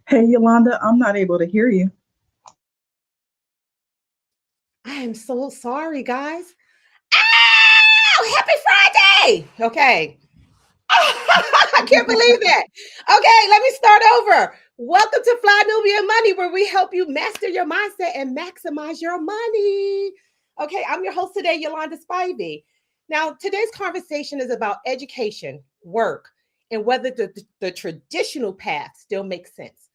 Hey, Yolanda, I'm not able to hear you. I am so sorry, guys. Oh, happy Friday! Okay. I can't believe that. Okay, let me start over. Welcome to Fly Nubian Money, where we help you master your mindset and maximize your money. Okay, I'm your host today, Yolanda Spivey. Now, today's conversation is about education, work, and whether the traditional path still makes sense.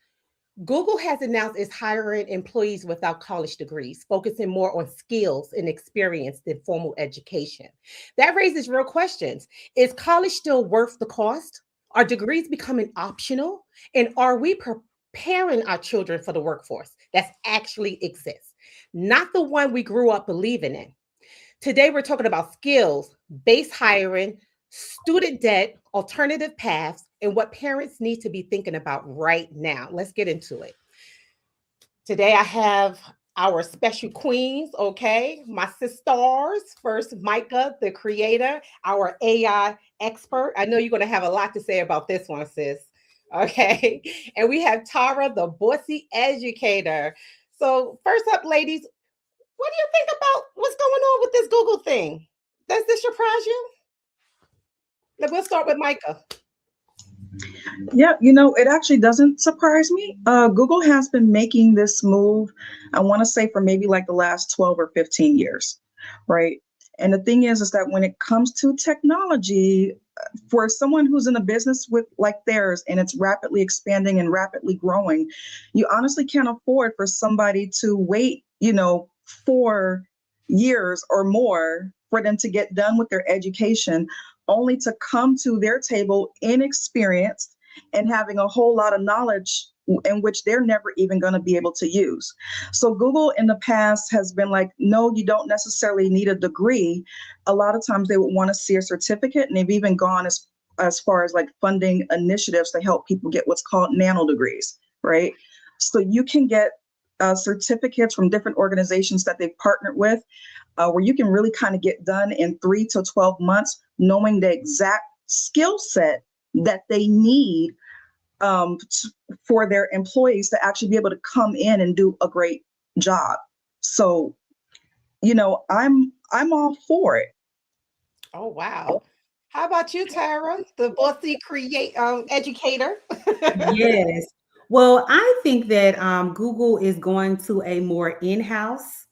Google has announced it's hiring employees without college degrees, focusing more on skills and experience than formal education. That raises real questions. Is college still worth the cost? Are degrees becoming optional? And are we preparing our children for the workforce that actually exists, not the one we grew up believing in? Today, we're talking about skills, base hiring, student debt, alternative paths, and what parents need to be thinking about right now. Let's get into it. Today, I have our special queens, okay? My sisters. First, Micah, the creator, our AI expert. I know you're going to have a lot to say about this one, sis. Okay. And we have Tara, the bossy educator. So, first up, ladies, what do you think about what's going on with this Google thing? Does this surprise you? We'll start with Micah. Yeah, it actually doesn't surprise me. Google has been making this move, I want to say, for maybe like the last 12 or 15 years, right? And the thing is that when it comes to technology, for someone who's in a business with like theirs and it's rapidly expanding and rapidly growing, you honestly can't afford for somebody to wait, 4 years or more for them to get done with their education, only to come to their table inexperienced and having a whole lot of knowledge in which they're never even going to be able to use. So Google in the past has been like, no, you don't necessarily need a degree. A lot of times they would want to see a certificate, and they've even gone as far as like funding initiatives to help people get what's called nano degrees, right? So you can get certificates from different organizations that they've partnered with, where you can really kind of get done in 3 to 12 months, knowing the exact skill set that they need for their employees to actually be able to come in and do a great job. So, I'm all for it. Oh wow. How about you, Tara, the bossy create educator? Yes. Well, I think that Google is going to a more in-house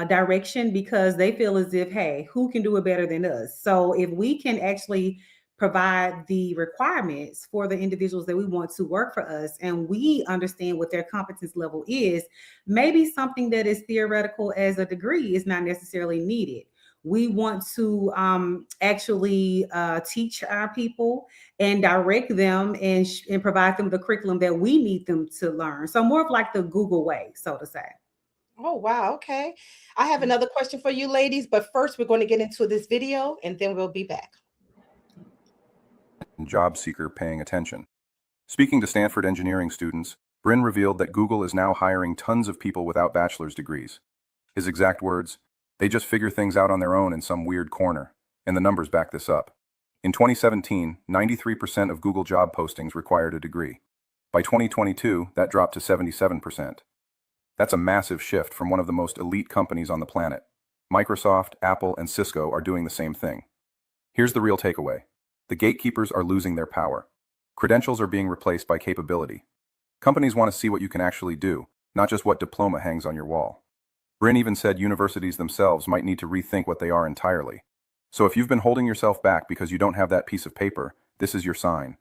direction because they feel as if, hey, who can do it better than us? So if we can actually provide the requirements for the individuals that we want to work for us and we understand what their competence level is, maybe something that is theoretical as a degree is not necessarily needed. We want to actually teach our people and direct them and provide them the curriculum that we need them to learn. So more of like the Google way, so to say. Oh wow, okay. I have another question for you ladies, but first we're going to get into this video and then we'll be back. Job seeker paying attention. Speaking to Stanford engineering students, Brin revealed that Google is now hiring tons of people without bachelor's degrees. His exact words, "They just figure things out on their own in some weird corner," and the numbers back this up. In 2017, 93% of Google job postings required a degree. By 2022, that dropped to 77%. That's a massive shift from one of the most elite companies on the planet. Microsoft, Apple, and Cisco are doing the same thing. Here's the real takeaway. The gatekeepers are losing their power. Credentials are being replaced by capability. Companies want to see what you can actually do, not just what diploma hangs on your wall. Brin even said universities themselves might need to rethink what they are entirely. So if you've been holding yourself back because you don't have that piece of paper, this is your sign.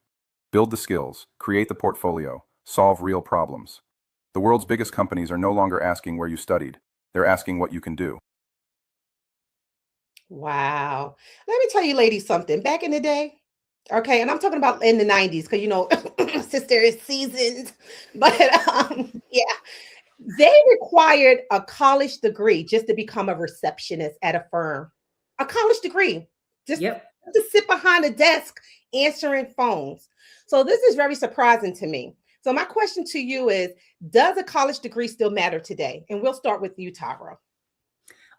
Build the skills, create the portfolio, solve real problems. The world's biggest companies are no longer asking where you studied. They're asking what you can do. Wow. Let me tell you ladies something. Back in the day, okay, and I'm talking about in the 90s because sister is seasoned, but yeah, they required a college degree just to become a receptionist at a firm. A college degree, just Yep. to sit behind a desk answering phones. So this is very surprising to me. So my question to you is, does a college degree still matter today? And we'll start with you, Tara.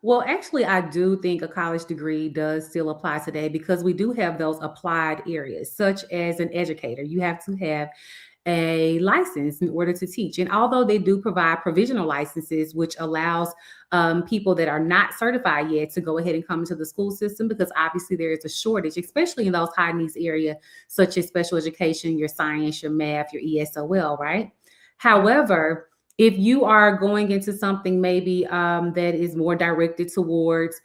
Well, actually, I do think a college degree does still apply today because we do have those applied areas, such as an educator. You have to have a license in order to teach. And although they do provide provisional licenses, which allows people that are not certified yet to go ahead and come into the school system, because obviously there is a shortage, especially in those high needs areas, such as special education, your science, your math, your ESOL, right? However, if you are going into something maybe that is more directed towards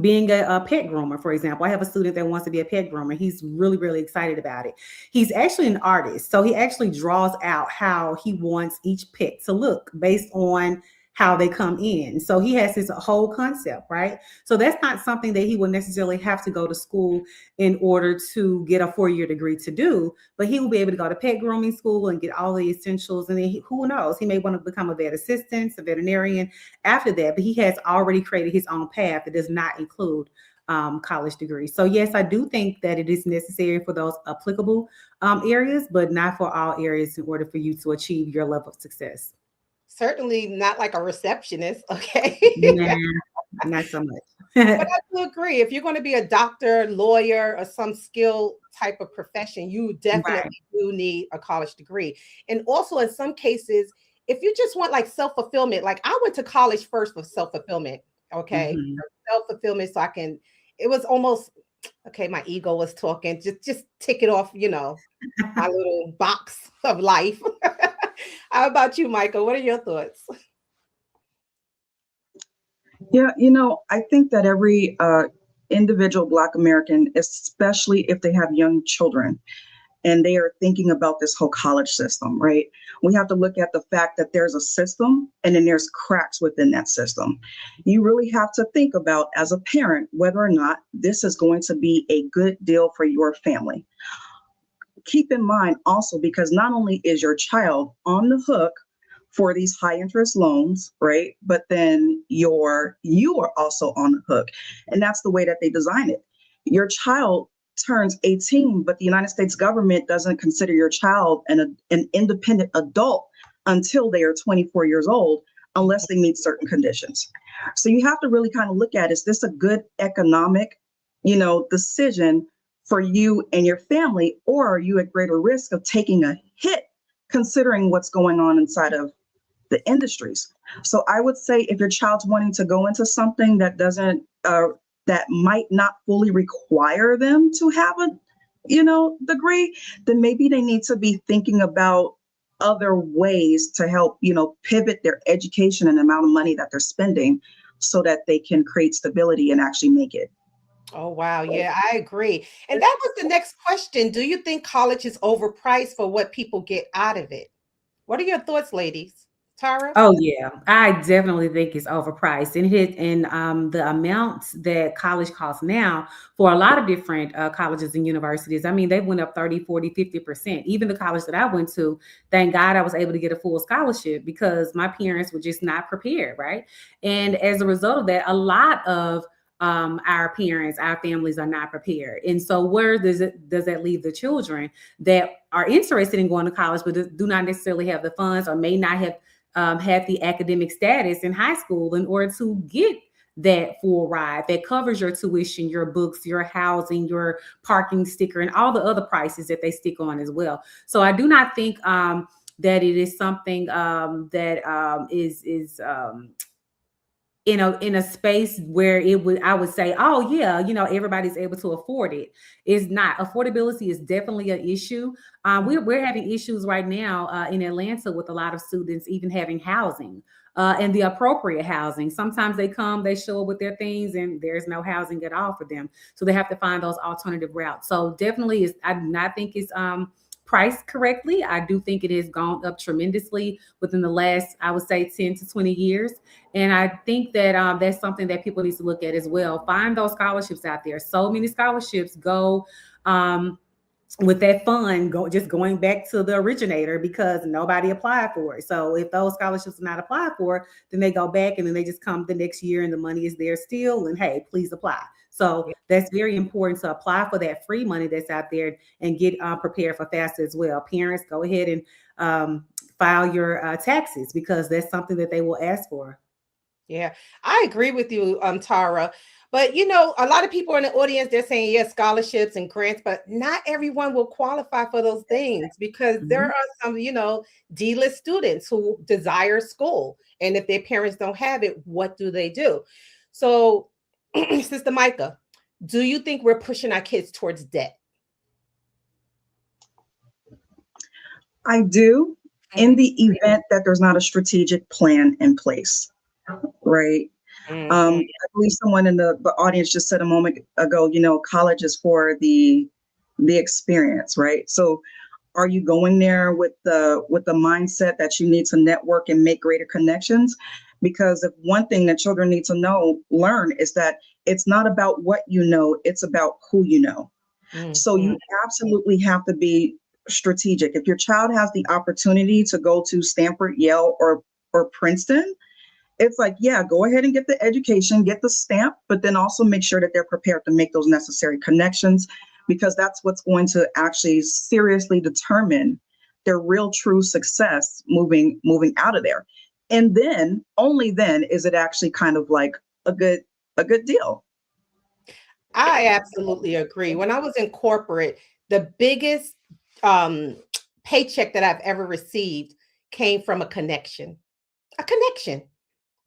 being a pet groomer, for example. I have a student that wants to be a pet groomer. He's really, really excited about it. He's actually an artist. So he actually draws out how he wants each pet to look based on how they come in. So he has his whole concept, right? So that's not something that he would necessarily have to go to school in order to get a 4-year degree to do, but he will be able to go to pet grooming school and get all the essentials. And then who knows, he may want to become a vet assistant, a veterinarian after that, but he has already created his own path that does not include college degrees. So yes, I do think that it is necessary for those applicable areas, but not for all areas in order for you to achieve your level of success. Certainly not like a receptionist, okay? Nah, not so much. But I do agree. If you're going to be a doctor, lawyer, or some skill type of profession, you definitely do need a college degree. And also, in some cases, if you just want like self-fulfillment, like I went to college first for self-fulfillment, okay? Mhm. Self-fulfillment, so I can, it was almost, okay, my ego was talking, just tick it off, my little box of life. How about you, Michael? What are your thoughts? Yeah, I think that every individual Black American, especially if they have young children and they are thinking about this whole college system, right? We have to look at the fact that there's a system and then there's cracks within that system. You really have to think about, as a parent, whether or not this is going to be a good deal for your family. Keep in mind also, because not only is your child on the hook for these high interest loans, right? But then you are also on the hook. And that's the way that they design it. Your child turns 18, but the United States government doesn't consider your child an independent adult until they are 24 years old, unless they meet certain conditions. So you have to really kind of look at, is this a good economic, decision for you and your family, or are you at greater risk of taking a hit considering what's going on inside of the industries? So I would say, if your child's wanting to go into something that doesn't, that might not fully require them to have a, degree, then maybe they need to be thinking about other ways to help, pivot their education and the amount of money that they're spending so that they can create stability and actually make it. Oh, wow. Yeah, I agree. And that was the next question. Do you think college is overpriced for what people get out of it? What are your thoughts, ladies? Tara? Oh yeah, I definitely think it's overpriced, and the amount that college costs now for a lot of different colleges and universities. I mean, they went up 30, 40, 50%. Even the college that I went to, thank God I was able to get a full scholarship because my parents were just not prepared, right? And as a result of that, a lot of our parents, our families are not prepared. And so where does that leave the children that are interested in going to college, but do not necessarily have the funds or may not have had the academic status in high school in order to get that full ride that covers your tuition, your books, your housing, your parking sticker, and all the other prices that they stick on as well. So I do not think that it is something that is in a space where I would say, oh yeah, everybody's able to afford it. It's not. Affordability is definitely an issue. We're having issues right now in Atlanta with a lot of students even having housing and the appropriate housing. Sometimes they show up with their things and there's no housing at all for them. So they have to find those alternative routes. So definitely I do not think it's priced correctly. I do think it has gone up tremendously within the last, I would say, 10 to 20 years. And I think that that's something that people need to look at as well. Find those scholarships out there. So many scholarships go with that fund, going back to the originator because nobody applied for it. So if those scholarships are not applied for, then they go back and then they just come the next year and the money is there still. And hey, please apply. So that's very important to apply for that free money that's out there and get prepared for FAFSA as well. Parents, go ahead and file your taxes because that's something that they will ask for. Yeah, I agree with you, Tara. But you know, a lot of people in the audience, they're saying yes, scholarships and grants, but not everyone will qualify for those things because there Mhm. are some, you know, D-list students who desire school. And if their parents don't have it, what do they do? So, Sister Micah, do you think we're pushing our kids towards debt? I do, in Mhm. the event that there's not a strategic plan in place, right? Mhm. I believe someone in the audience just said a moment ago, college is for the experience, right? So are you going there with the mindset that you need to network and make greater connections? Because if one thing that children need to learn is that it's not about what you know, it's about who you know. So Mhm. you absolutely have to be strategic. If your child has the opportunity to go to Stanford, Yale, or Princeton, it's like, yeah, go ahead and get the education, get the stamp, but then also make sure that they're prepared to make those necessary connections, because that's what's going to actually seriously determine their real true success moving out of there. And then only then is it actually kind of like a good deal. I absolutely agree. When I was in corporate, the biggest um, paycheck that I've ever received came from a connection,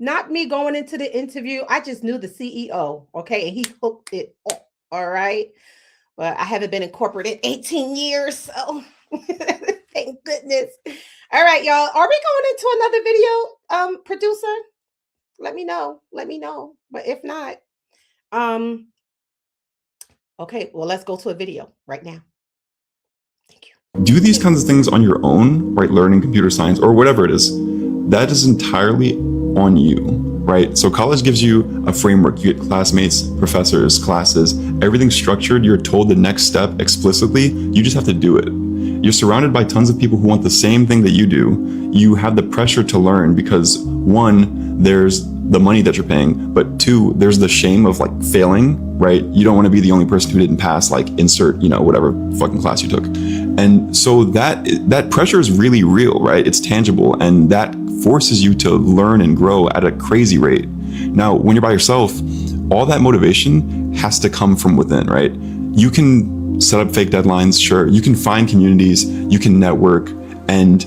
not me going into the interview. I just knew the CEO, okay, and he hooked it up. All right. But I haven't been in corporate in 18 years. So thank goodness. All right, y'all. Are we going into another video, producer? Let me know. Let me know. But if not, um, okay, well, let's go to a video right now. Thank you. Do these kinds of things on your own, right? Learning computer science or whatever it is, that is entirely on you, right? So college gives you a framework. You get classmates, professors, classes, everything structured. You're told the next step explicitly. You just have to do it. You're surrounded by tons of people who want the same thing that you do. You have the pressure to learn because one, there's the money that you're paying, but two, there's the shame of like failing, right? You don't want to be the only person who didn't pass, like insert, whatever fucking class you took. And so that pressure is really real, right? It's tangible, and that forces you to learn and grow at a crazy rate. Now, when you're by yourself, all that motivation has to come from within, right? You can set up fake deadlines, sure. You can find communities, you can network and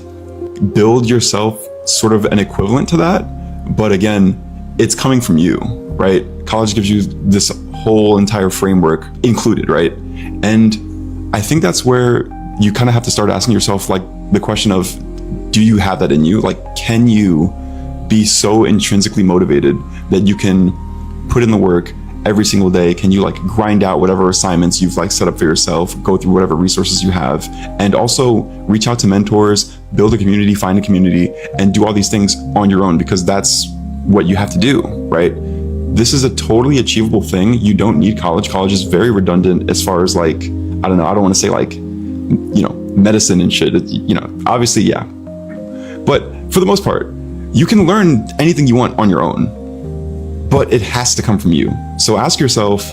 build yourself sort of an equivalent to that. But again, it's coming from you, right? College gives you this whole entire framework included, right? And I think that's where you kind of have to start asking yourself, like, the question of, do you have that in you? Like, can you be so intrinsically motivated that you can put in the work every single day? Can you like grind out whatever assignments you've like set up for yourself, go through whatever resources you have, and also reach out to mentors, build a community, find a community, and do all these things on your own, because that's what you have to do, right? This is a totally achievable thing. You don't need college. College is very redundant as far as like, I don't know, I don't want to say like, medicine and shit, obviously, yeah. But for the most part, you can learn anything you want on your own, but it has to come from you. So ask yourself,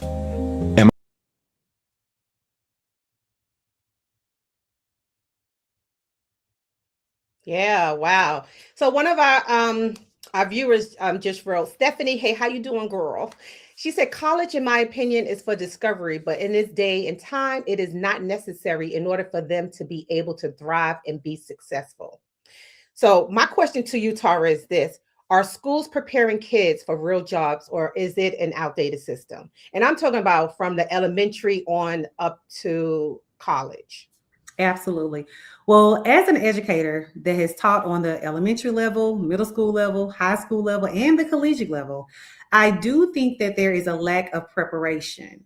Yeah, wow. So one of our viewers just wrote, Stephanie, hey, how you doing, girl? She said, college, in my opinion, is for discovery, but in this day and time, it is not necessary in order for them to be able to thrive and be successful. So my question to you, Tara, is this. Are schools preparing kids for real jobs, or is it an outdated system? And I'm talking about from the elementary on up to college. Absolutely. Well, as an educator that has taught on the elementary level, middle school level, high school level, and the collegiate level, I do think that there is a lack of preparation.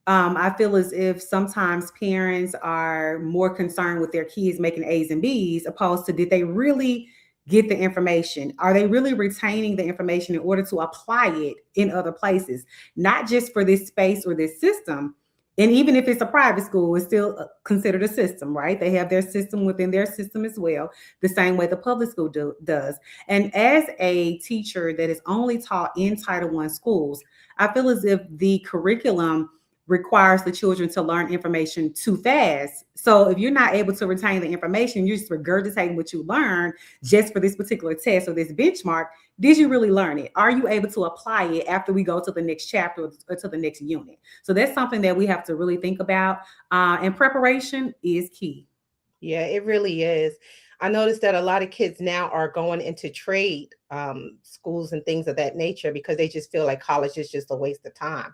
I feel as if sometimes parents are more concerned with their kids making A's and B's, opposed to, did they really get the information? Are they really retaining the information in order to apply it in other places, not just for this space or this system? And even if it's a private school, it's still considered a system, right? They have their system within their system as well, the same way the public school does. And as a teacher that is only taught in Title I schools, I feel as if the curriculum requires the children to learn information too fast. So if you're not able to retain the information, you're just regurgitating what you learned just for this particular test or this benchmark. Did you really learn it? Are you able to apply it after we go to the next chapter or to the next unit? So that's something that we have to really think about. And preparation is key. Yeah, it really is. I noticed that a lot of kids now are going into trade schools and things of that nature because they just feel like college is just a waste of time.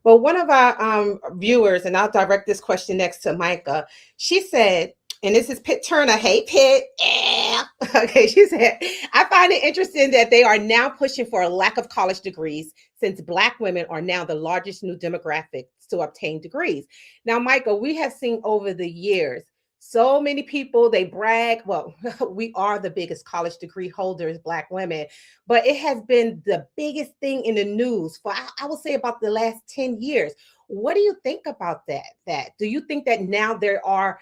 But one of our viewers, and I'll direct this question next to Micah, she said, and this is Pitt Turner. Hey, Pitt. Yeah. Okay, she said, I find it interesting that they are now pushing for a lack of college degrees since Black women are now the largest new demographic to obtain degrees. Now, Micah, we have seen over the years, so many people, they brag, well, we are the biggest college degree holders, Black women, but it has been the biggest thing in the news for, I would say, about the last 10 years. What do you think about that? Do you think that now there are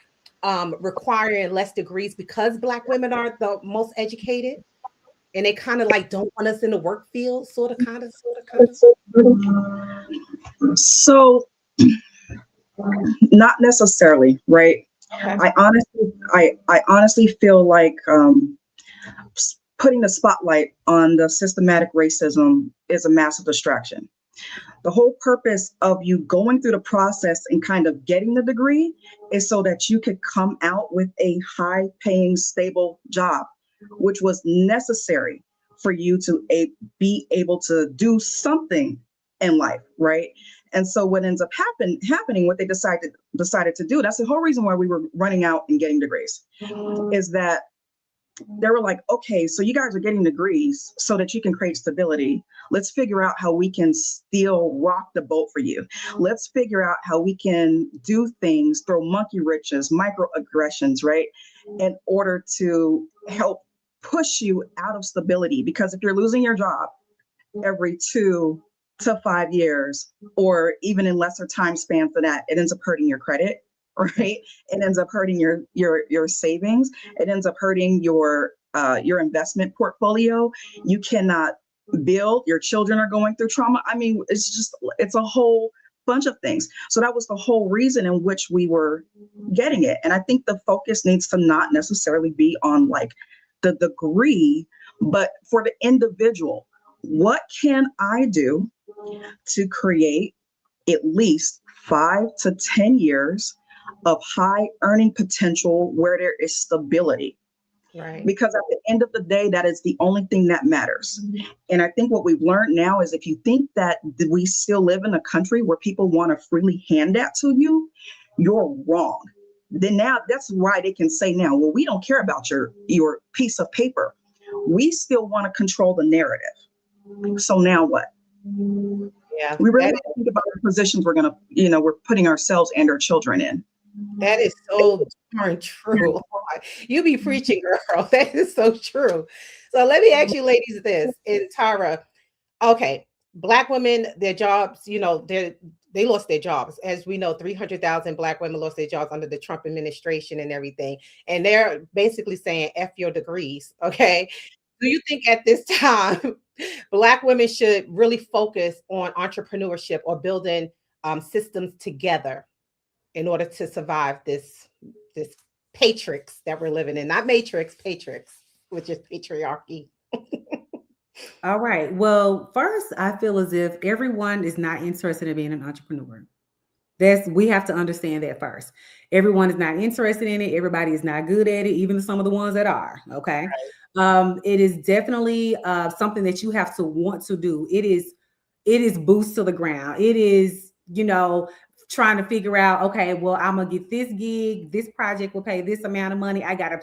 requiring less degrees because Black women are the most educated and they kind of like don't want us in the work field, sort of, kind of? So, not necessarily, right? Okay. I honestly feel like putting the spotlight on the systematic racism is a massive distraction. The whole purpose of you going through the process and kind of getting the degree is so that you could come out with a high-paying, stable job, which was necessary for you to be able to do something in life, right? And so what ends up happening, what they decided to do, that's the whole reason why we were running out and getting degrees, is that they were like, okay, so you guys are getting degrees so that you can create stability. Let's figure out how we can still rock the boat for you. Let's figure out how we can do things, throw monkey wrenches, microaggressions, right? In order to help push you out of stability. Because if you're losing your job every 2 to 5 years, or even in lesser time spans than that, it ends up hurting your credit, right? It ends up hurting your savings. It ends up hurting your investment portfolio. You cannot build. Your children are going through trauma. I mean, it's a whole bunch of things. So that was the whole reason in which we were getting it. And I think the focus needs to not necessarily be on like the degree, but for the individual. What can I do to create at least 5 to 10 years of high earning potential where there is stability? Right. Because at the end of the day, that is the only thing that matters. And I think what we've learned now is if you think that we still live in a country where people want to freely hand that to you, you're wrong. Then now that's why they can say now, well, we don't care about your piece of paper. We still want to control the narrative. So now what? Yeah. We really have to think about the positions we're putting ourselves and our children in. That is so darn true. You be preaching, girl. That is so true. So let me ask you ladies this. And Tara, okay, Black women, their jobs, they lost their jobs. As we know, 300,000 Black women lost their jobs under the Trump administration and everything. And they're basically saying, F your degrees, okay? Do you think at this time, Black women should really focus on entrepreneurship or building systems together in order to survive this patrix that we're living in? Not matrix, patrix, which is patriarchy. All right. Well, first, I feel as if everyone is not interested in being an entrepreneur. We have to understand that first. Everyone is not interested in it. Everybody is not good at it, even some of the ones that are. Okay. Right. It is definitely something that you have to want to do. It is boots to the ground. It is, trying to figure out, okay, well, I'm going to get this gig. This project will pay this amount of money. I got to,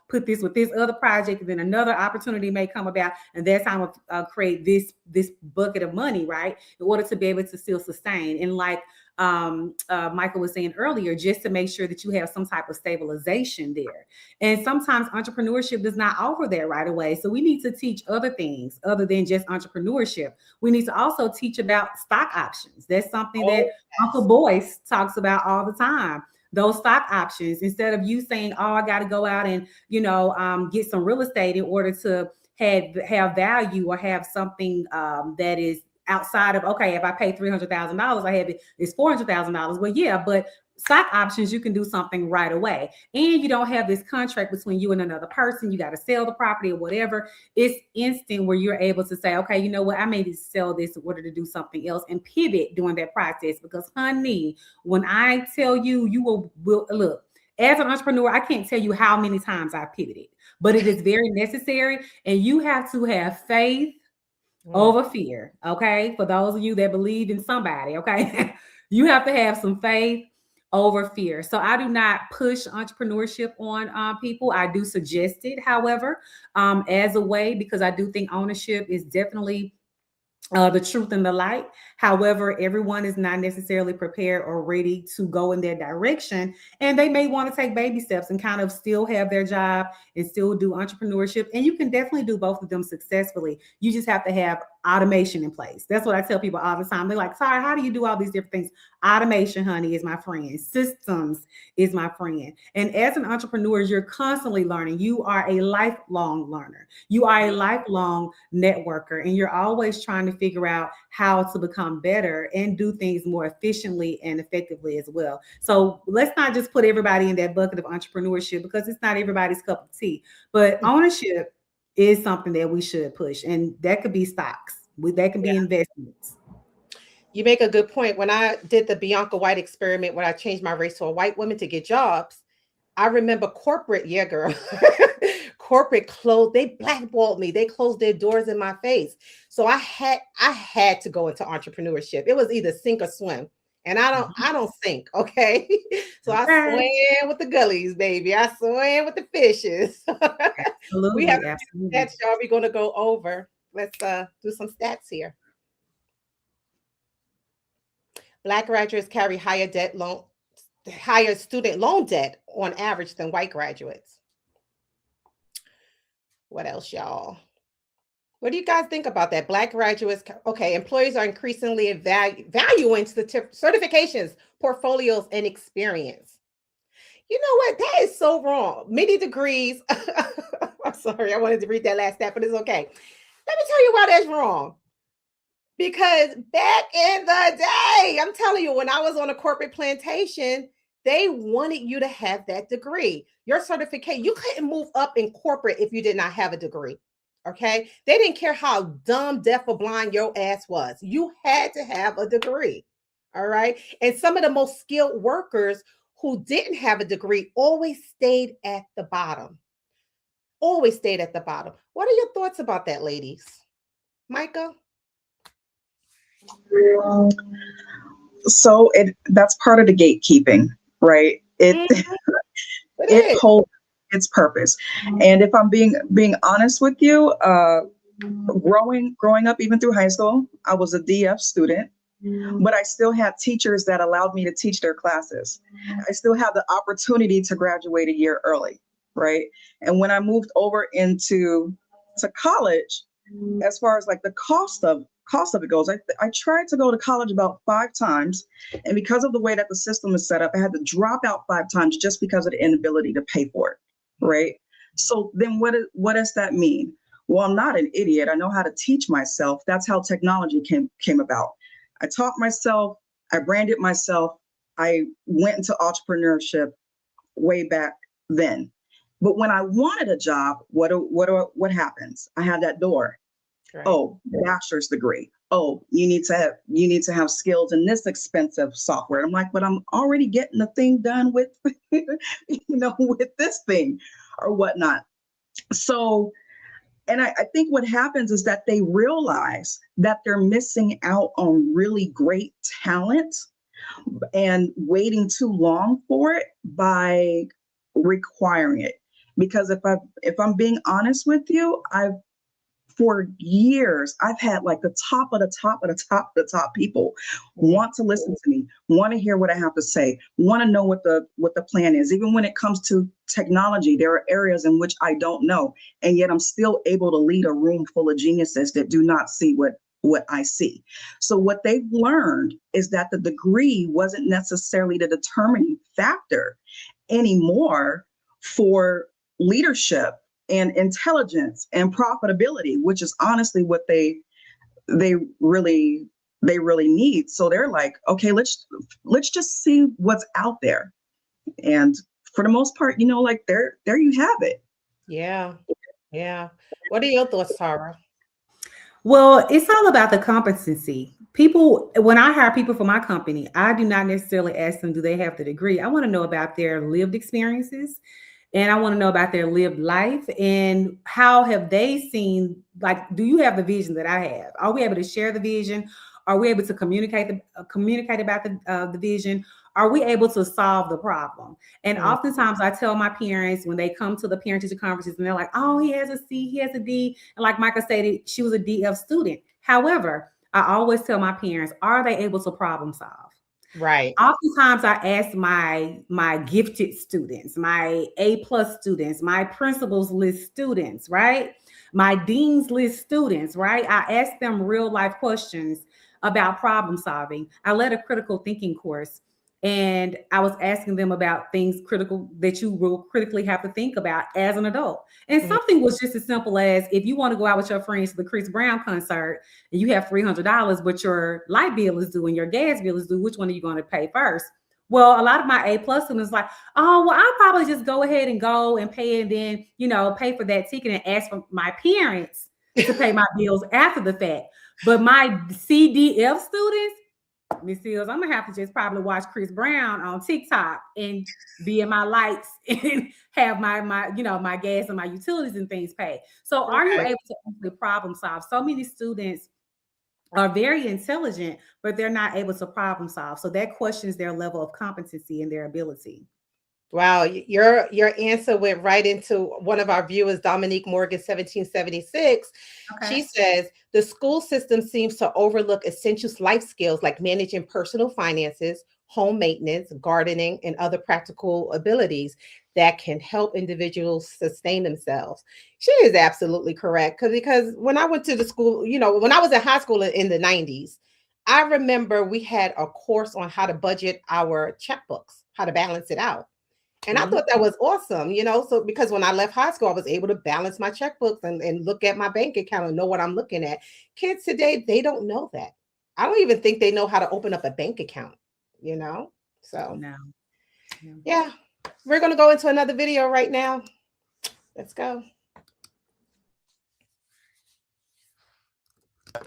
put this with this other project. And then another opportunity may come about. And that's how I'm going to create this bucket of money, right? In order to be able to still sustain. And like Michael was saying earlier, just to make sure that you have some type of stabilization there. And sometimes entrepreneurship does not offer that right away. So we need to teach other things other than just entrepreneurship. We need to also teach about stock options. That's something that Uncle Boyce talks about all the time. Those stock options, instead of you saying, oh, I got to go out and, get some real estate in order to have value or have something that is outside of, okay, if I pay $300,000, I have it's $400,000. Well, yeah, but stock options, you can do something right away. And you don't have this contract between you and another person. You got to sell the property or whatever. It's instant where you're able to say, okay, you know what? I may need to sell this in order to do something else and pivot during that process. Because honey, when I tell you, you will look, as an entrepreneur, I can't tell you how many times I pivoted, but it is very necessary. And you have to have faith over fear. Okay. For those of you that believe in somebody, okay, you have to have some faith over fear. So I do not push entrepreneurship on people. I do suggest it, however, as a way, because I do think ownership is definitely the truth and the light. However, everyone is not necessarily prepared or ready to go in that direction. And they may want to take baby steps and kind of still have their job and still do entrepreneurship. And you can definitely do both of them successfully. You just have to have automation in place. That's what I tell people all the time. They're like, sorry, how do you do all these different things? Automation, honey, is my friend. Systems is my friend. And as an entrepreneur, you're constantly learning. You are a lifelong learner. You are a lifelong networker, and you're always trying to figure out how to become better and do things more efficiently and effectively as well. So let's not just put everybody in that bucket of entrepreneurship, because it's not everybody's cup of tea. But ownership is something that we should push, and that could be stocks. That can be investments. You make a good point. When I did the Bianca White experiment, when I changed my race to a white woman to get jobs, I remember corporate, yeah, girl, corporate closed. They blackballed me. They closed their doors in my face. So I had to go into entrepreneurship. It was either sink or swim. And I don't sink, okay? So I swam with the gullies, baby. I swam with the fishes. Absolutely, We have absolutely. stats, y'all. We're going to go over. Let's do some stats here. Black graduates carry higher student loan debt on average than white graduates. What else, y'all? What do you guys think about that? Black graduates, okay, employers are increasingly valuing certifications, portfolios, and experience. You know what? That is so wrong. Many degrees. I'm sorry, I wanted to read that last stat, but it's okay. Let me tell you why that's wrong. Because back in the day, I'm telling you, when I was on a corporate plantation, they wanted you to have that degree. Your certificate, you couldn't move up in corporate if you did not have a degree. Okay. They didn't care how dumb, deaf, or blind your ass was. You had to have a degree. All right. And some of the most skilled workers who didn't have a degree always stayed at the bottom. Always stayed at the bottom. What are your thoughts about that, ladies? Micah? So that's part of the gatekeeping, right? It holds its purpose. And if I'm being honest with you, growing up, even through high school, I was a DF student, but I still had teachers that allowed me to teach their classes. I still have the opportunity to graduate a year early, right? And when I moved over to college, as far as like the cost of it goes, I tried to go to college about 5 times, and because of the way that the system is set up, I had to drop out 5 times just because of the inability to pay for it, right? So then what does that mean? Well, I'm not an idiot. I know how to teach myself. That's how technology came about. I taught myself, I branded myself, I went into entrepreneurship way back then. But when I wanted a job, what happens? I had that door. Right. Oh, bachelor's degree. Oh, you need to have skills in this expensive software. I'm like, but I'm already getting the thing done with, with this thing or whatnot. So, and I think what happens is that they realize that they're missing out on really great talent and waiting too long for it by requiring it. Because if I'm being honest with you, for years, I've had like the top of the top of the top of the top people want to listen to me, want to hear what I have to say, want to know what the plan is. Even when it comes to technology, there are areas in which I don't know, and yet I'm still able to lead a room full of geniuses that do not see what I see. So what they've learned is that the degree wasn't necessarily the determining factor anymore for leadership and intelligence and profitability, which is honestly what they they really need. So they're like, okay, let's just see what's out there. And for the most part, like there you have it. Yeah. Yeah. What are your thoughts, Tara? Well, it's all about the competency. People, when I hire people for my company, I do not necessarily ask them, do they have the degree? I want to know about their lived experiences, and I want to know about their lived life and how have they seen, like, do you have the vision that I have? Are we able to share the vision? Are we able to communicate about the vision? Are we able to solve the problem? And oftentimes I tell my parents when they come to the parent-teacher conferences and they're like, oh, he has a C, he has a D. And like Micah stated, she was a DF student. However, I always tell my parents, are they able to problem solve? Right. Oftentimes I ask my gifted students, my A+ students, my principals list students, right? My dean's list students, right? I ask them real life questions about problem solving. I led a critical thinking course, and I was asking them about things critical that you will critically have to think about as an adult. And something was just as simple as, if you want to go out with your friends to the Chris Brown concert and you have $300, but your light bill is due and your gas bill is due, which one are you going to pay first? Well, a lot of my A+ students like, oh, well, I'll probably just go ahead and go and pay, and then, pay for that ticket and ask for my parents to pay my bills after the fact. But my CDF students, Miss Seals, I'm gonna have to just probably watch Chris Brown on TikTok and be in my lights and have my gas and my utilities and things paid. So are you able to actually problem solve? So many students are very intelligent, but they're not able to problem solve. So that questions their level of competency and their ability. Wow, your answer went right into one of our viewers, Dominique Morgan, 1776. Okay. She says, the school system seems to overlook essential life skills like managing personal finances, home maintenance, gardening, and other practical abilities that can help individuals sustain themselves. She is absolutely correct. Because when I went to the school, when I was in high school in the 90s, I remember we had a course on how to budget our checkbooks, how to balance it out. And I thought that was awesome, so because when I left high school, I was able to balance my checkbooks and look at my bank account and know what I'm looking at. Kids today, they don't know that. I don't even think they know how to open up a bank account, So, no. Yeah, we're going to go into another video right now. Let's go.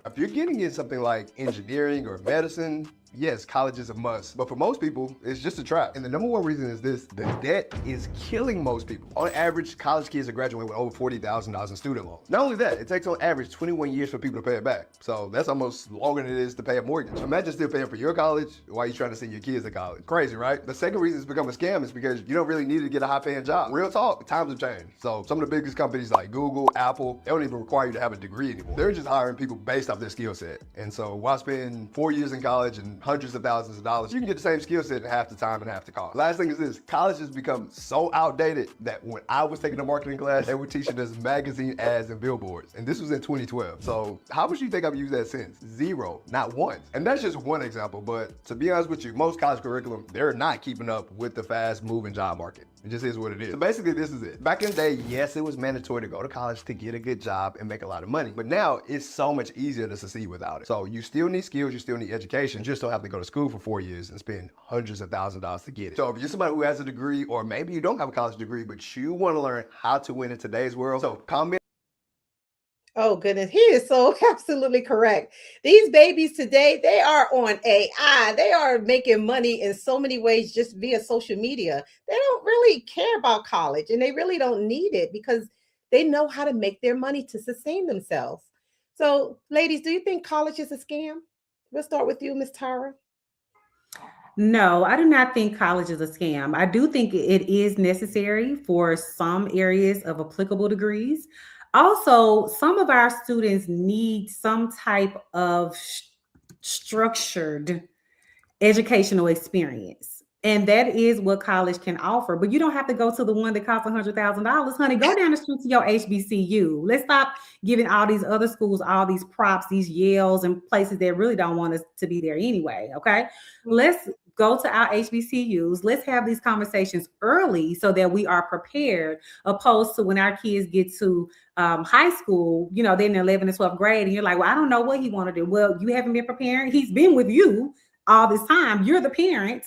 If you're getting in something like engineering or medicine, yes, college is a must. But for most people, it's just a trap. And the number one reason is this: the debt is killing most people. On average, college kids are graduating with over $40,000 in student loans. Not only that, it takes on average 21 years for people to pay it back. So that's almost longer than it is to pay a mortgage. Imagine still paying for your college while you're trying to send your kids to college. Crazy, right? The second reason it's become a scam is because you don't really need to get a high-paying job. Real talk, times have changed. So some of the biggest companies like Google, Apple, they don't even require you to have a degree anymore. They're just hiring people based off their skill set. And so why spend 4 years in college and hundreds of thousands of dollars? You can get the same skill set in half the time and half the cost. Last thing is this: college has become so outdated that when I was taking a marketing class, they were teaching us magazine ads and billboards. And this was in 2012. So how much do you think I've used that since? Zero, not once. And that's just one example. But to be honest with you, most college curriculum, they're not keeping up with the fast moving job market. It just is what it is. So basically, this is it. Back in the day, yes, it was mandatory to go to college to get a good job and make a lot of money. But now it's so much easier to succeed without it. So you still need skills, you still need education. You just don't have to go to school for 4 years and spend hundreds of thousands of dollars to get it. So if you're somebody who has a degree, or maybe you don't have a college degree, but you want to learn how to win in today's world, so comment. Oh, goodness. He is so absolutely correct. These babies today, they are on AI. They are making money in so many ways just via social media. They don't really care about college, and they really don't need it because they know how to make their money to sustain themselves. So, ladies, do you think college is a scam? We'll start with you, Ms. Tara. No, I do not think college is a scam. I do think it is necessary for some areas of applicable degrees. Also, some of our students need some type of structured educational experience. And that is what college can offer. But you don't have to go to the one that costs $100,000. Honey, go down the street to your HBCU. Let's stop giving all these other schools all these props, these Yales and places that really don't want us to be there anyway, okay? Let's go to our HBCUs. Let's have these conversations early so that we are prepared, opposed to when our kids get to high school, you know, they're in 11th and 12th grade, and you're like, well, I don't know what he want to do. Well, you haven't been preparing. He's been with you all this time. You're the parent.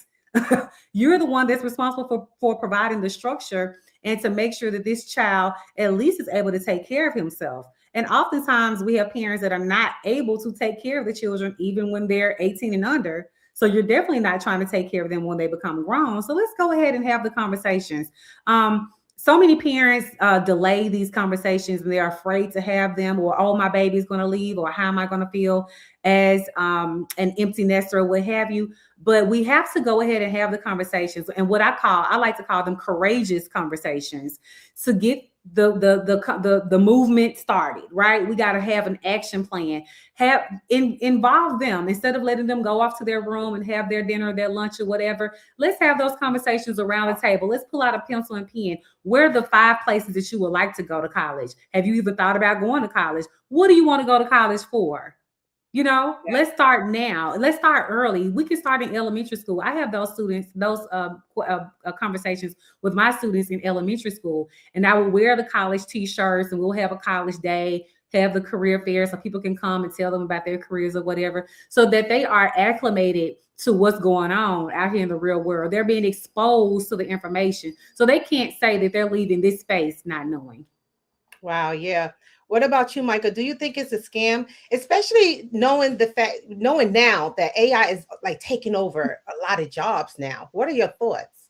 You're the one that's responsible for providing the structure and to make sure that this child at least is able to take care of himself. And oftentimes we have parents that are not able to take care of the children even when they're 18 and under. So you're definitely not trying to take care of them when they become grown. So let's go ahead and have the conversations. So many parents delay these conversations and they're afraid to have them, or, oh, my baby's going to leave, or how am I going to feel as an empty nester, or what have you. But we have to go ahead and have the conversations, and what I like to call them courageous conversations, to get the movement started, right? We got to have an action plan, involve them instead of letting them go off to their room and have their dinner, their lunch, or whatever. Let's have those conversations around the table. Let's pull out a pencil and pen. Where are the 5 places that you would like to go to college? Have you even thought about going to college? What do you want to go to college for? You know, let's start now. Let's start early. We can start in elementary school. I have those students, those conversations with my students in elementary school, and I will wear the college t-shirts, and we'll have a college day, have the career fair so people can come and tell them about their careers or whatever, so that they are acclimated to what's going on out here in the real world. They're being exposed to the information, so they can't say that they're leaving this space not knowing. Wow. Yeah. What about you, Micah? Do you think it's a scam, especially knowing now that AI is like taking over a lot of jobs now? What are your thoughts?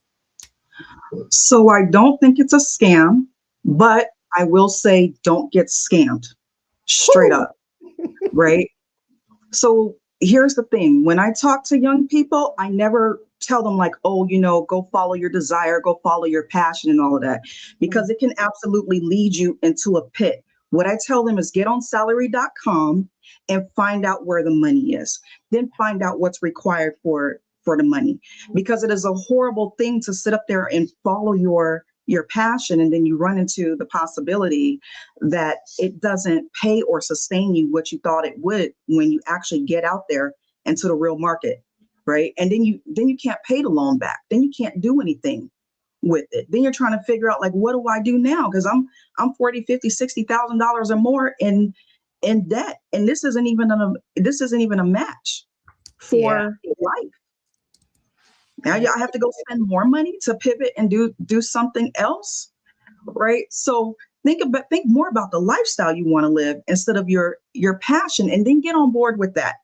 So I don't think it's a scam, but I will say don't get scammed. Straight up, right? So here's the thing. When I talk to young people, I never tell them like, oh, you know, go follow your desire, go follow your passion and all of that, because it can absolutely lead you into a pit. What I tell them is get on salary.com and find out where the money is. Then find out what's required for the money, because it is a horrible thing to sit up there and follow your passion, and then you run into the possibility that it doesn't pay or sustain you what you thought it would when you actually get out there into the real market, right? And then you can't pay the loan back. Then you can't do anything with it. Then you're trying to figure out like, what do I do now? Because I'm $40,000, $50,000, $60,000 or more in debt, and this isn't even a match for life. Now I have to go spend more money to pivot and do something else, right? So think more about the lifestyle you want to live instead of your passion, and then get on board with that.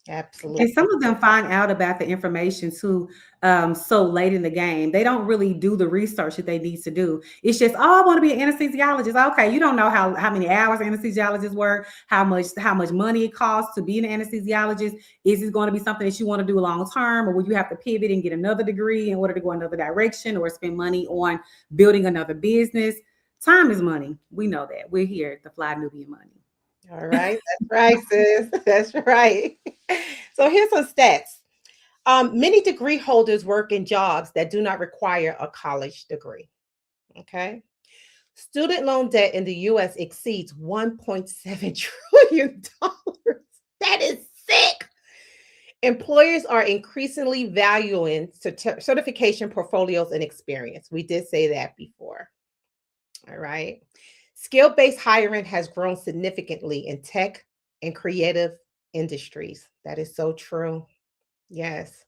Absolutely. And some of them find out about the information too so late in the game. They don't really do the research that they need to do. It's just, oh, I want to be an anesthesiologist. Okay, you don't know how many hours anesthesiologists work, how much money it costs to be an anesthesiologist. Is it going to be something that you want to do long term, or will you have to pivot and get another degree in order to go another direction, or spend money on building another business? Time is money. We know that. We're here at the Fly Nubian Money. All right. That's right, sis. That's right. So here's some stats. Many degree holders work in jobs that do not require a college degree. Okay. Student loan debt in the U.S. exceeds $1.7 trillion. That is sick. Employers are increasingly valuing certification, portfolios, and experience. We did say that before. All right. Skill-based hiring has grown significantly in tech and creative industries. That is so true. Yes.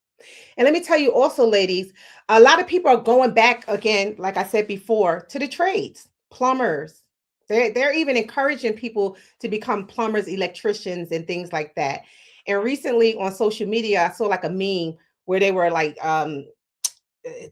And let me tell you also, ladies, a lot of people are going back again, like I said before, to the trades, plumbers. They're even encouraging people to become plumbers, electricians, and things like that. And recently on social media, I saw like a meme where they were like,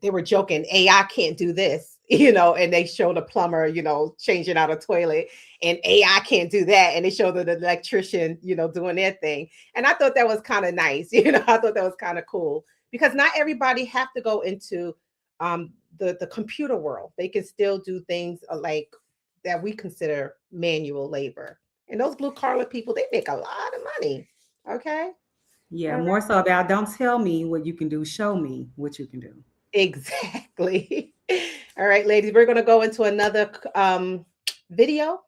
they were joking, AI can't do this, and they showed a plumber, changing out a toilet, and AI can't do that. And they showed the electrician, doing their thing. And I thought that was kind of nice. I thought that was kind of cool, because not everybody have to go into the computer world. They can still do things like that we consider manual labor. And those blue collar people, they make a lot of money. Okay. Yeah. More so about, don't tell me what you can do. Show me what you can do. Exactly. All right, ladies, we're going to go into another video.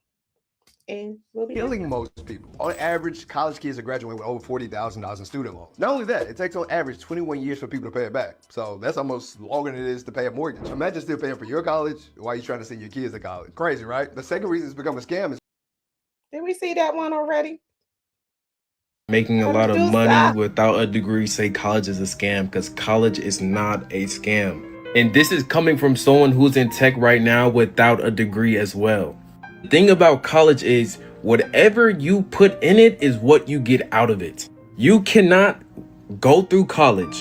And we'll be back. Killing most people. On average, college kids are graduating with over $40,000 in student loans. Not only that, it takes on average 21 years for people to pay it back. So that's almost longer than it is to pay a mortgage. Imagine still paying for your college while you're trying to send your kids to college. Crazy, right? The second reason it's become a scam is Did we see that one already? Making a lot of Producer. money without a degree say college is a scam, because college is not a scam. And this is coming from someone who's in tech right now without a degree as well. The thing about college is whatever you put in it is what you get out of it. You cannot go through college,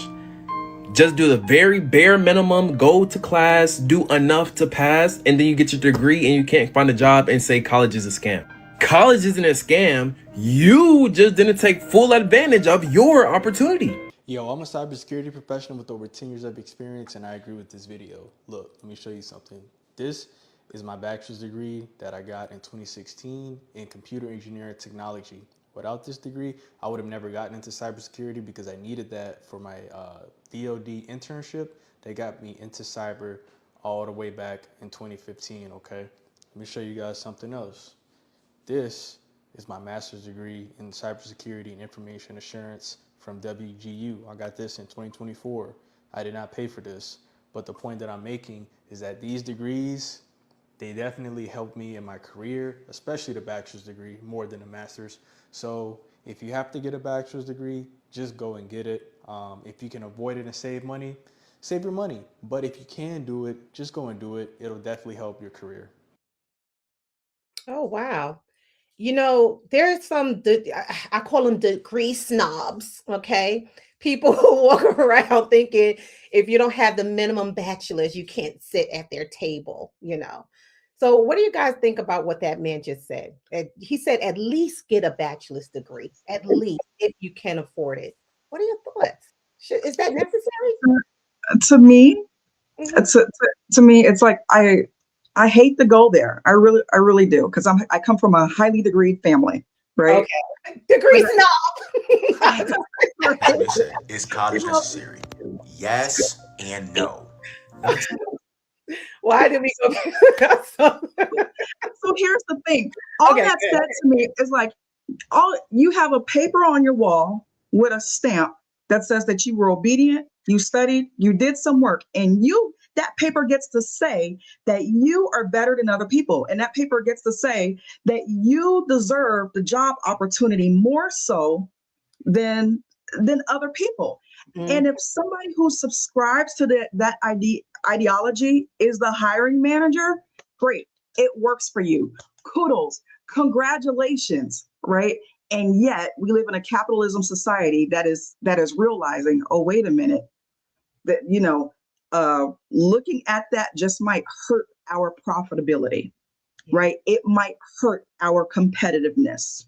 just do the very bare minimum, go to class, do enough to pass, and then you get your degree and you can't find a job and say college is a scam. College isn't a scam. You just didn't take full advantage of your opportunity. Yo, I'm a cybersecurity professional with over 10 years of experience, and I agree with this video. Look, let me show you something. This is my bachelor's degree that I got in 2016 in computer engineering technology. Without this degree, I would have never gotten into cybersecurity because I needed that for my DoD internship. They got me into cyber all the way back in 2015, okay? Let me show you guys something else. This is my master's degree in cybersecurity and information assurance from WGU. I got this in 2024. I did not pay for this, but the point that I'm making is that these degrees, they definitely helped me in my career, especially the bachelor's degree, more than a master's. So if you have to get a bachelor's degree, just go and get it. If you can avoid it and save money, save your money. But if you can do it, just go and do it. It'll definitely help your career. Oh, wow. You know, there's I call them degree snobs, okay? People who walk around thinking if you don't have the minimum bachelor's, you can't sit at their table, you know. So what do you guys think about what that man just said? He said at least get a bachelor's degree, at least if you can afford it. What are your thoughts? Is that necessary? To me, Mhm. to me, it's like I hate to go there. I really do, because I come from a highly degreed family, right? Okay. Degree snob. Listen, is college necessary? Yes and no. Why did we go? So here's the thing. All Okay, that good. said to me is like, you have a paper on your wall with a stamp that says that you were obedient, you studied, you did some work, and that paper gets to say that you are better than other people. And that paper gets to say that you deserve the job opportunity more so than other people. And if somebody who subscribes to that ideology is the hiring manager, great, it works for you. Kudos, congratulations, right? And yet we live in a capitalism society that is realizing, oh, wait a minute, that, looking at that just might hurt our profitability, right? It might hurt our competitiveness.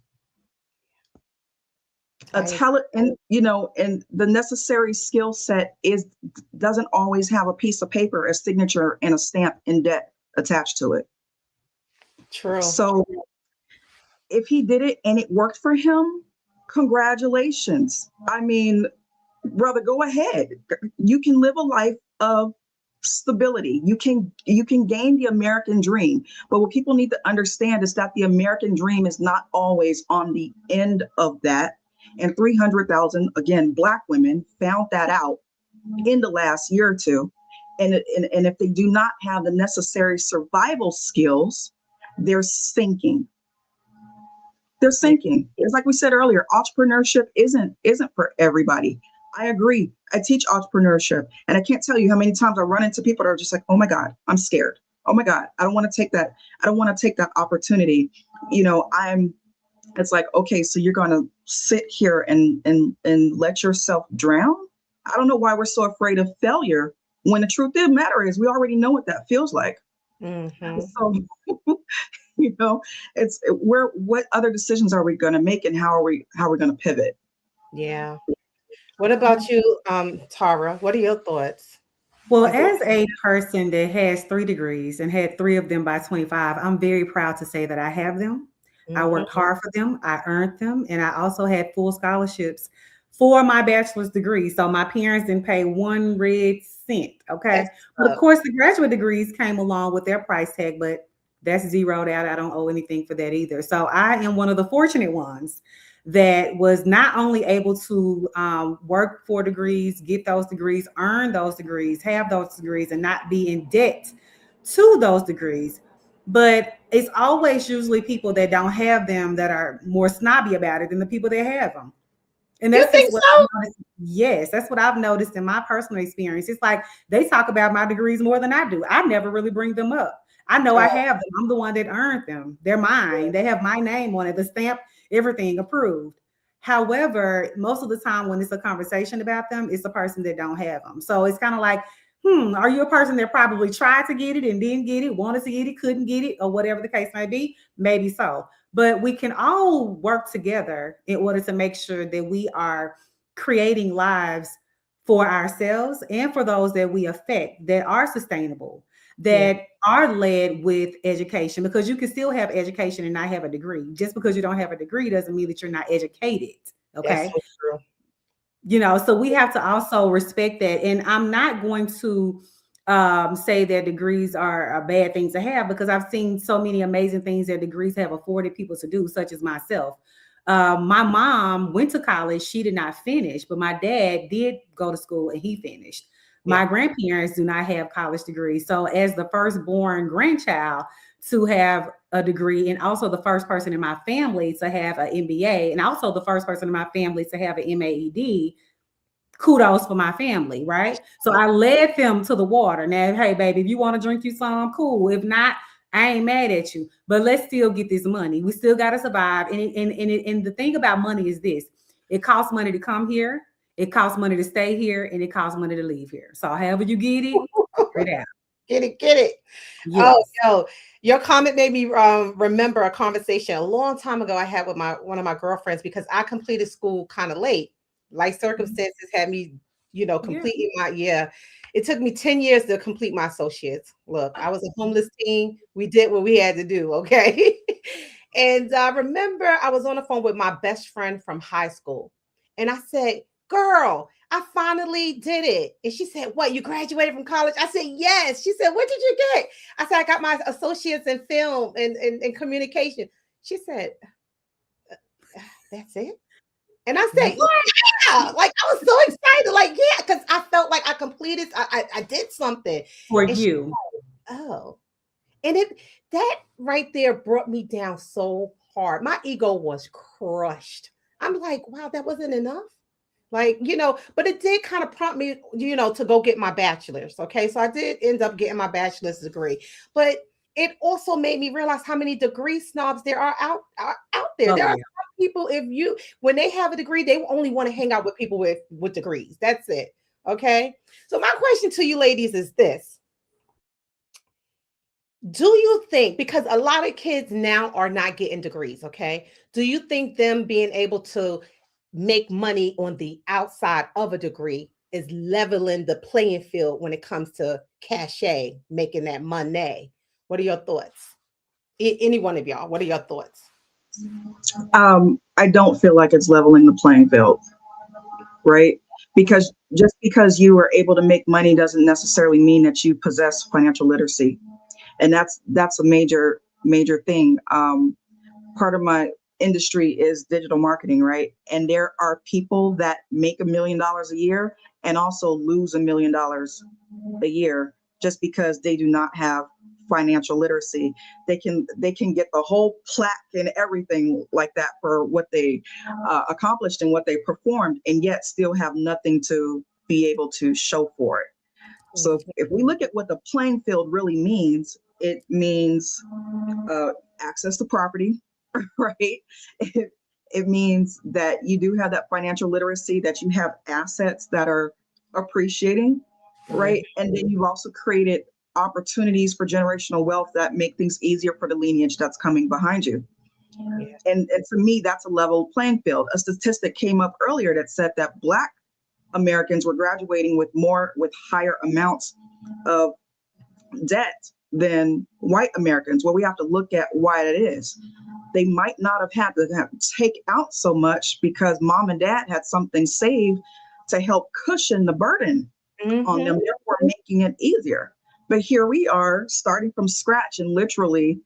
And the necessary skill set doesn't always have a piece of paper, a signature, and a stamp in debt attached to it. True. So if he did it and it worked for him, congratulations. I mean, brother, go ahead. You can live a life of stability. You can gain the American dream. But what people need to understand is that the American dream is not always on the end of that. And 300,000, again, Black women found that out in the last year or two. And if they do not have the necessary survival skills, they're sinking. They're sinking. It's like we said earlier, entrepreneurship isn't for everybody. I agree. I teach entrepreneurship, and I can't tell you how many times I run into people that are just like, oh my God, I'm scared. Oh my God, I don't want to take that. I don't want to take that opportunity. It's like, okay, so you're going to sit here and let yourself drown? I don't know why we're so afraid of failure when the truth of the matter is we already know what that feels like. Mm-hmm. So, what other decisions are we going to make, and how are we going to pivot? Yeah. What about you, Tara? What are your thoughts? Well, as a person that has 3 degrees and had 3 of them by 25, I'm very proud to say that I have them. I worked hard for them. I earned them. And I also had full scholarships for my bachelor's degree. So my parents didn't pay 1 red cent. Okay. But of course, the graduate degrees came along with their price tag, but That's zeroed out. I don't owe anything for that either. So I am one of the fortunate ones that was not only able to work for degrees, get those degrees, earn those degrees, have those degrees, and not be in debt to those degrees. But it's always usually people that don't have them that are more snobby about it than the people that have them. And that's think what so? I've noticed. Yes, that's what I've noticed in my personal experience. It's like they talk about my degrees more than I do. I never really bring them up. I know I have them. I'm the one that earned them. They're mine. They have my name on it, the stamp, everything approved. However, most of the time when it's a conversation about them, it's the person that don't have them. So it's kind of like, are you a person that probably tried to get it and didn't get it, wanted to get it, couldn't get it, or whatever the case may be? Maybe so. But we can all work together in order to make sure that we are creating lives for ourselves and for those that we affect that are sustainable, that are led with education, because you can still have education and not have a degree. Just because you don't have a degree doesn't mean that you're not educated. Okay. That's so true. You know, so we have to also respect that. And I'm not going to say that degrees are a bad thing to have, because I've seen so many amazing things that degrees have afforded people to do, such as myself. My mom went to college. She did not finish, but my dad did go to school and he finished. My grandparents do not have college degrees. So as the firstborn grandchild to have a degree, and also the first person in my family to have an MBA, and also the first person in my family to have an MAED, kudos for my family, right? So I led them to the water. Now, hey, baby, if you want to drink you some, cool. If not, I ain't mad at you. But let's still get this money. We still got to survive. And the thing about money is this. It costs money to come here. It costs money to stay here. And it costs money to leave here. So however you get it, figure it out. Get it. Yes. Oh, yo, your comment made me remember a conversation a long time ago I had with one of my girlfriends, because I completed school kind of late. Life circumstances had me, completing it took me 10 years to complete my associates. Look, I was a homeless teen. We did what we had to do, okay? And I remember I was on the phone with my best friend from high school. And I said, girl, I finally did it. And she said, what, you graduated from college? I said, yes. She said, what did you get? I said, I got my associates in film and communication. She said, that's it? And I said, yeah. Like, I was so excited. Like, yeah, because I felt like I completed, I did something. For and you. Said, oh. And that right there brought me down so hard. My ego was crushed. I'm like, wow, that wasn't enough. Like, but it did kind of prompt me, to go get my bachelor's. Okay. So I did end up getting my bachelor's degree, but it also made me realize how many degree snobs there are out there. Oh, there are yeah. some people, when they have a degree, they only want to hang out with people with degrees. That's it. Okay. So my question to you ladies is this. Do you think, because a lot of kids now are not getting degrees, okay? Do you think them being able to make money on the outside of a degree is leveling the playing field when it comes to cachet, making that money? What are your thoughts? Any one of y'all, what are your thoughts? I don't feel like it's leveling the playing field, right? Because just because you are able to make money doesn't necessarily mean that you possess financial literacy. And that's a major thing. Part of my industry is digital marketing, right? And there are people that make $1 million a year and also lose $1 million a year just because they do not have financial literacy. They can get the whole plaque and everything like that for what they accomplished and what they performed, and yet still have nothing to be able to show for it. So if we look at what the playing field really means, it means access to property, right? It means that you do have that financial literacy, that you have assets that are appreciating, right? And then you've also created opportunities for generational wealth that make things easier for the lineage that's coming behind you. And for me, that's a level playing field. A statistic came up earlier that said that Black Americans were graduating with higher amounts of debt than white Americans. Well, we have to look at why that is. They might not have had to take out so much because mom and dad had something saved to help cushion the burden on them, therefore making it easier. But here we are starting from scratch and literally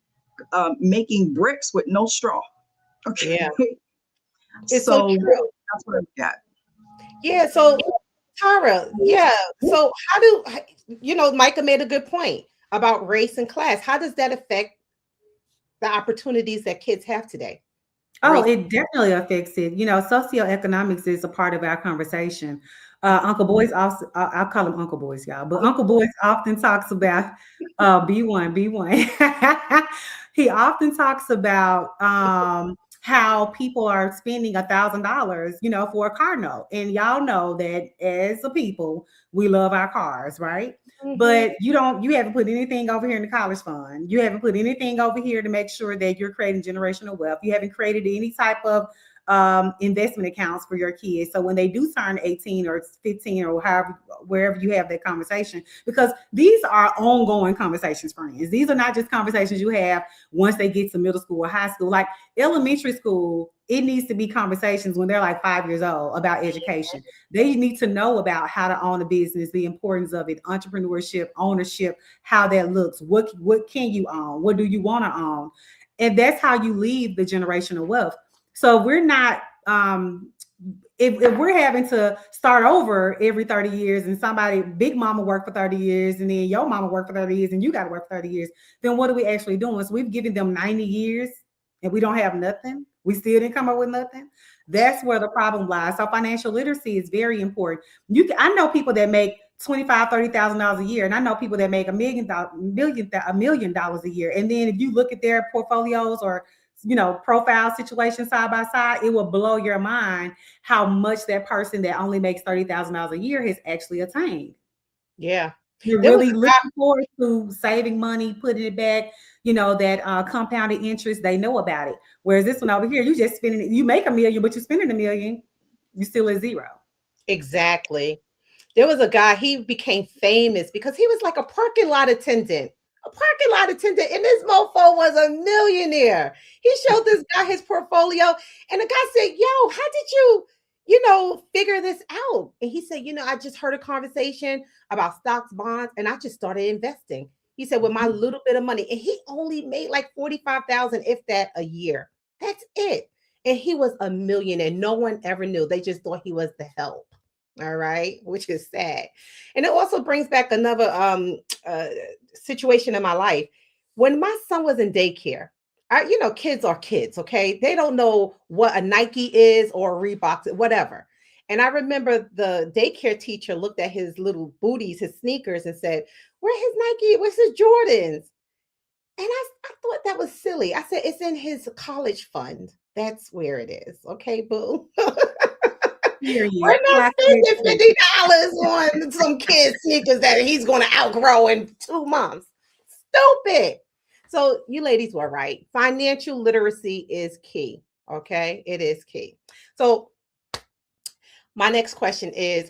making bricks with no straw. Okay. Yeah. It's so So true. that's what I got. Yeah. So Tara, yeah. So how do Micah made a good point about race and class. How does that affect the opportunities that kids have today? Oh, Race. it definitely affects it. Socioeconomics is a part of our conversation. Uncle Boyce also, I'll call him Uncle Boyce, y'all, but Uncle Boyce often talks about B1. He often talks about how people are spending $1,000, for a car note. And y'all know that as a people, we love our cars, right? But you haven't put anything over here in the college fund. You haven't put anything over here to make sure that you're creating generational wealth. You haven't created any type of investment accounts for your kids. So when they do turn 18 or 15 or wherever you have that conversation, because these are ongoing conversations, friends. These are not just conversations you have once they get to middle school or high school. Like elementary school, it needs to be conversations when they're like 5 years old about education. They need to know about how to own a business, the importance of it, entrepreneurship, ownership, how that looks. What can you own? What do you want to own? And that's how you leave the generational wealth. So we're not, if we're having to start over every 30 years and big mama worked for 30 years and then your mama worked for 30 years and you got to work for 30 years, then what are we actually doing? So we've given them 90 years and we don't have nothing. We still didn't come up with nothing. That's where the problem lies. So financial literacy is very important. I know people that make $25,000, $30,000 a year, and I know people that make $1 million a year. And then if you look at their portfolios or profile situations side by side, it will blow your mind how much that person that only makes $30,000 a year has actually attained. Yeah. You're really looking forward to saving money, putting it back, that compounded interest, they know about it. Whereas this one over here, you just spending it, you make $1 million, but you're spending $1 million, you still at zero. Exactly. There was a guy, he became famous because he was like a parking lot attendant. And this mofo was a millionaire. He showed this guy his portfolio, and the guy said, "Yo, how did you, figure this out?" And he said, "I just heard a conversation about stocks, bonds, and I just started investing." He said, "With my little bit of money," and he only made like 45,000, if that, a year. That's it. And he was a millionaire. No one ever knew. They just thought he was the help. All right, which is sad. And it also brings back another situation in my life. When my son was in daycare, kids are kids, okay? They don't know what a Nike is or a Reebok, whatever. And I remember the daycare teacher looked at his little booties, his sneakers, and said, "Where his Nike? Where's his Jordans?" And I thought that was silly. I said, "It's in his college fund. That's where it is." Okay, boo. We're not spending $50 on some kid sneakers that he's going to outgrow in 2 months. Stupid. So you ladies were right. Financial literacy is key. Okay, it is key. So my next question is,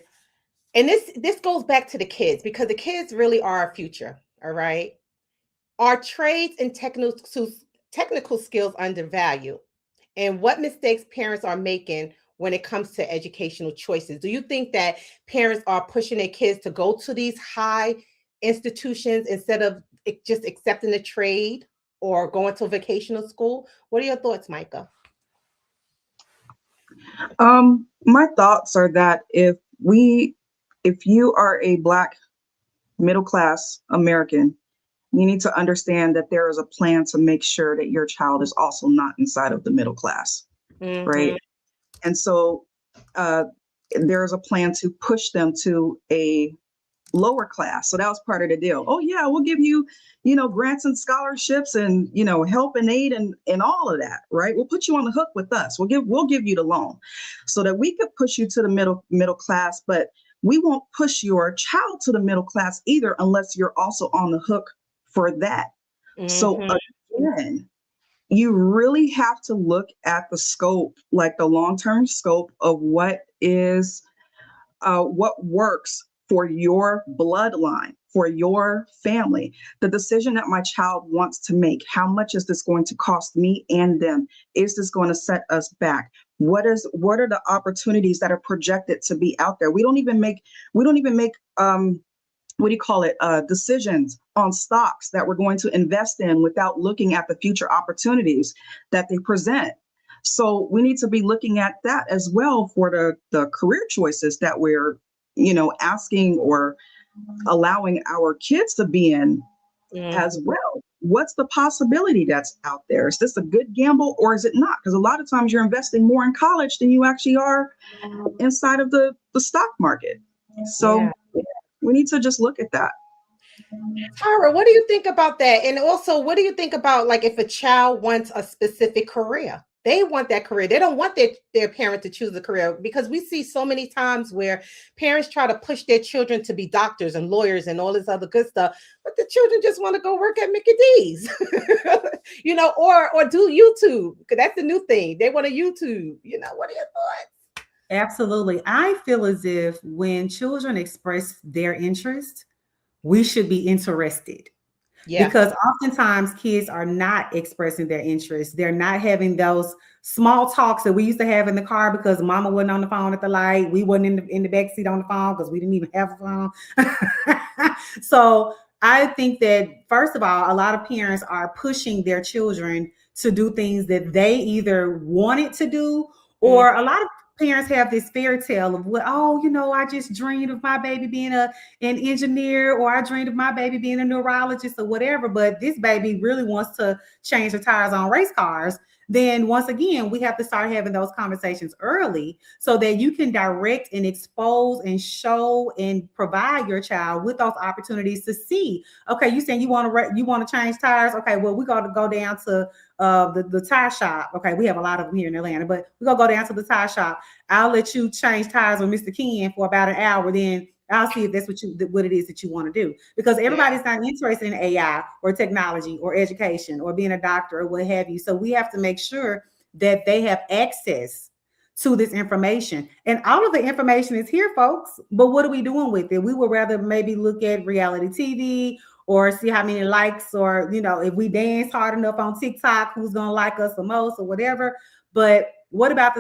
and this goes back to the kids, because the kids really are our future. All right. Are trades and technical skills undervalued? And what mistakes parents are making when it comes to educational choices? Do you think that parents are pushing their kids to go to these high institutions instead of just accepting the trade or going to vocational school? What are your thoughts, Micah? My thoughts are that if you are a Black middle-class American, you need to understand that there is a plan to make sure that your child is also not inside of the middle class, right? And so there is a plan to push them to a lower class. So that was part of the deal. Oh yeah, we'll give you, grants and scholarships and, help and aid and all of that, right? We'll put you on the hook with us. We'll give you the loan so that we could push you to the middle class, but we won't push your child to the middle class either unless you're also on the hook for that. So again, you really have to look at the scope, like the long-term scope of what works for your bloodline, for your family. The decision that my child wants to make, how much is this going to cost me and them? Is this going to set us back? What are the opportunities that are projected to be out there? We don't even make decisions on stocks that we're going to invest in without looking at the future opportunities that they present. So we need to be looking at that as well for the career choices that we're, asking or allowing our kids to be in as well. What's the possibility that's out there? Is this a good gamble or is it not? Because a lot of times you're investing more in college than you actually are inside of the stock market. So we need to just look at that. Tara, what do you think about that? And also, what do you think about like if a child wants a specific career? They want that career. They don't want their parent to choose a career, because we see so many times where parents try to push their children to be doctors and lawyers and all this other good stuff, but the children just want to go work at Mickey D's, or do YouTube, because that's the new thing. They want to YouTube. What are your thoughts? Absolutely. I feel as if when children express their interest, we should be interested. Yeah. Because oftentimes kids are not expressing their interest. They're not having those small talks that we used to have in the car because mama wasn't on the phone at the light. We wasn't in the back seat on the phone because we didn't even have a phone. So I think that, first of all, a lot of parents are pushing their children to do things that they either wanted to do, or a lot of parents have this fairy tale of I just dreamed of my baby being an engineer, or I dreamed of my baby being a neurologist or whatever, but this baby really wants to change the tires on race cars. Then once again, we have to start having those conversations early so that you can direct and expose and show and provide your child with those opportunities to see, okay, you saying you want to change tires. Okay, well, we got to go down to the tire shop. Okay, we have a lot of them here in Atlanta, but we're going to go down to the tire shop. I'll let you change tires with Mr. Ken for about an hour. Then I'll see if that's what it is that you want to do, because everybody's not interested in AI or technology or education or being a doctor or what have you. So we have to make sure that they have access to this information, and all of the information is here, folks. But what are we doing with it? We would rather maybe look at reality TV or see how many likes, or if we dance hard enough on TikTok, who's gonna like us the most or whatever. But what about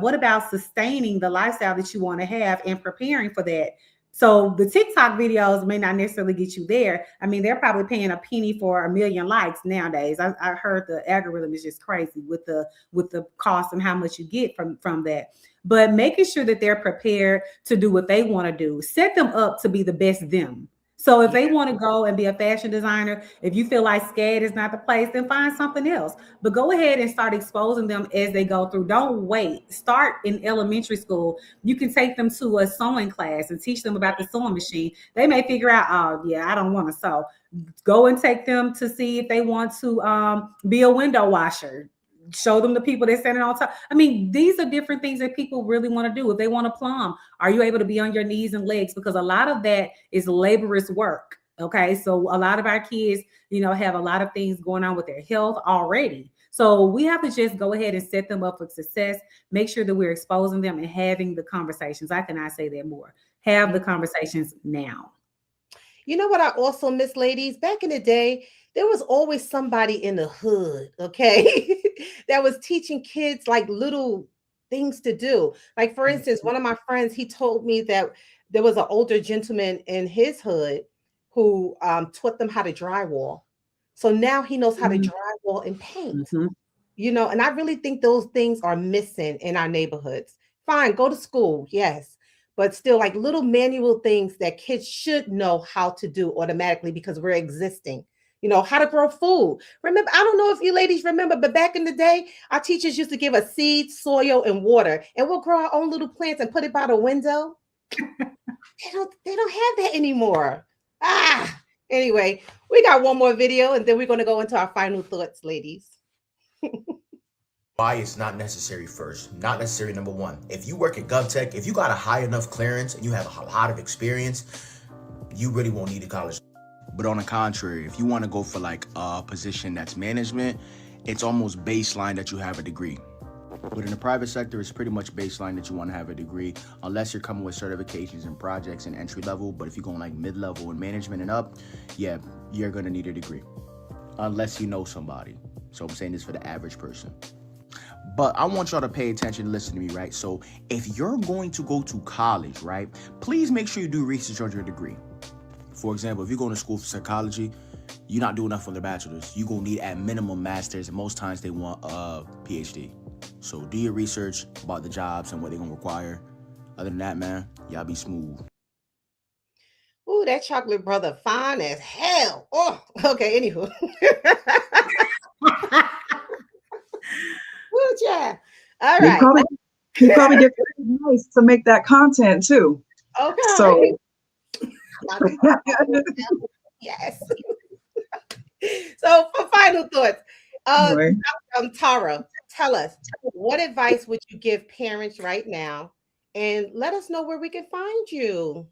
what about sustaining the lifestyle that you want to have and preparing for that? So the TikTok videos may not necessarily get you there. I mean, they're probably paying a penny for 1 million likes nowadays. I heard the algorithm is just crazy with the cost and how much you get from that. But making sure that they're prepared to do what they want to do, set them up to be the best them. So if they want to go and be a fashion designer, if you feel like SCAD is not the place, then find something else. But go ahead and start exposing them as they go through. Don't wait. Start in elementary school. You can take them to a sewing class and teach them about the sewing machine. They may figure out, oh, yeah, I don't want to sew. Go and take them to see if they want to be a window washer. Show them the people they're standing on top. I mean, these are different things that people really want to do. If they want to plumb, are you able to be on your knees and legs? Because a lot of that is laborious work. Okay. So a lot of our kids, have a lot of things going on with their health already. So we have to just go ahead and set them up for success. Make sure that we're exposing them and having the conversations. I cannot say that more. Have the conversations now. You know what I also miss, ladies? Back in the day, there was always somebody in the hood, okay, that was teaching kids like little things to do. Like, for instance, one of my friends, he told me that there was an older gentleman in his hood who taught them how to drywall. So now he knows how to drywall and paint, and I really think those things are missing in our neighborhoods. Fine, go to school, yes. But still, like little manual things that kids should know how to do automatically because we're existing. How to grow food. Remember, I don't know if you ladies remember, but back in the day, our teachers used to give us seeds, soil, and water, and we'll grow our own little plants and put it by the window. They don't have that anymore. Anyway, we got one more video, and then we're going to go into our final thoughts, ladies. Why it's not necessary first. Not necessary, number one. If you work at GovTech, if you got a high enough clearance and you have a lot of experience, you really won't need a college. But on the contrary, if you want to go for like a position that's management, it's almost baseline that you have a degree. But in the private sector, it's pretty much baseline that you want to have a degree, unless you're coming with certifications and projects and entry level. But if you're going like mid-level and management and up, yeah, you're going to need a degree, unless you know somebody. So I'm saying this for the average person. But I want y'all to pay attention and listen to me, right? So if you're going to go to college, right, please make sure you do research on your degree. for example, if you're going to school for psychology, you're not doing enough for the bachelor's. You're going to need at minimum master's, and most times they want a PhD. So do your research about the jobs and what they're going to require. Other than that, man, y'all be smooth. Ooh, that chocolate brother fine as hell. Oh, okay, anywho. Ooh, yeah. All He right. probably gets nice to make that content too. Okay. So Yes. So for final thoughts, anyway. Tara, tell us, what advice would you give parents right now? And let us know where we can find you.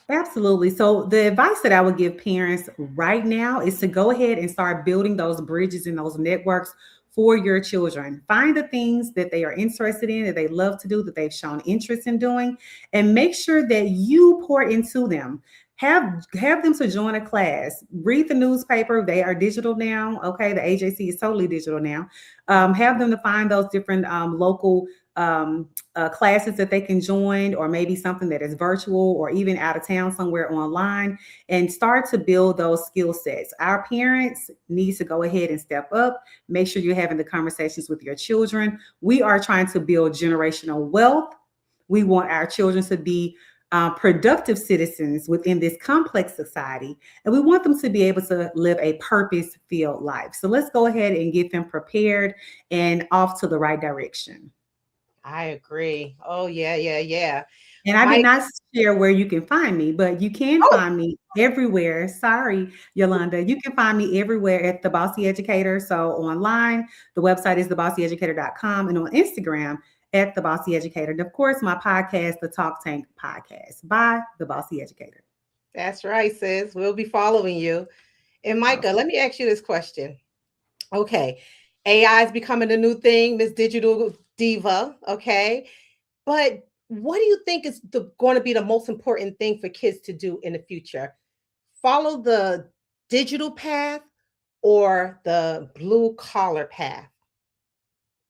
Absolutely. So the advice that I would give parents right now is to go ahead and start building those bridges and those networks for your children. Find the things that they are interested in, that they love to do, that they've shown interest in doing, and make sure that you pour into them. Have them to join a class. Read the newspaper. They are digital now. Okay, the AJC is totally digital now. Have them to find those different local classes that they can join, or maybe something that is virtual or even out of town somewhere online, and start to build those skill sets. Our parents need to go ahead and step up. Make sure you're having the conversations with your children. We are trying to build generational wealth. We want our children to be productive citizens within this complex society, and we want them to be able to live a purpose-filled life. So let's go ahead and get them prepared and off to the right direction. I agree. Oh, yeah. And I did not share where you can find me, but you can find me everywhere. Sorry, Yolanda. You can find me everywhere at The Bossy Educator. So online, the website is thebosssyeducator.com, and on Instagram at The Bossy Educator. And of course, my podcast, the Talk Tank Podcast by The Bossy Educator. That's right, sis. We'll be following you. And Micah, let me ask you this question. Okay, AI is becoming a new thing, Miss Digital Diva. Okay, but what do you think is going to be the most important thing for kids to do in the future? Follow the digital path or the blue collar path?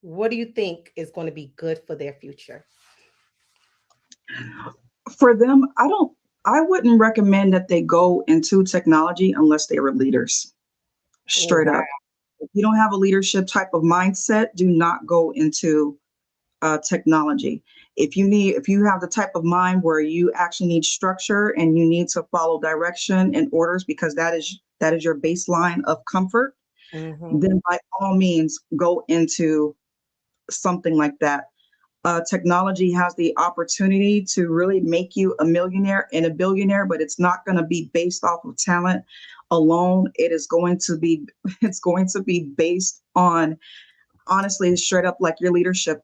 What do you think is going to be good for their future? For them, I wouldn't recommend that they go into technology unless they were leaders. Straight up. If you don't have a leadership type of mindset, do not go into technology. If you have the type of mind where you actually need structure and you need to follow direction and orders, because that is your baseline of comfort, then by all means go into something like that. Technology has the opportunity to really make you a millionaire and a billionaire, but it's not going to be based off of talent alone. It's going to be based on, honestly, straight up, like your leadership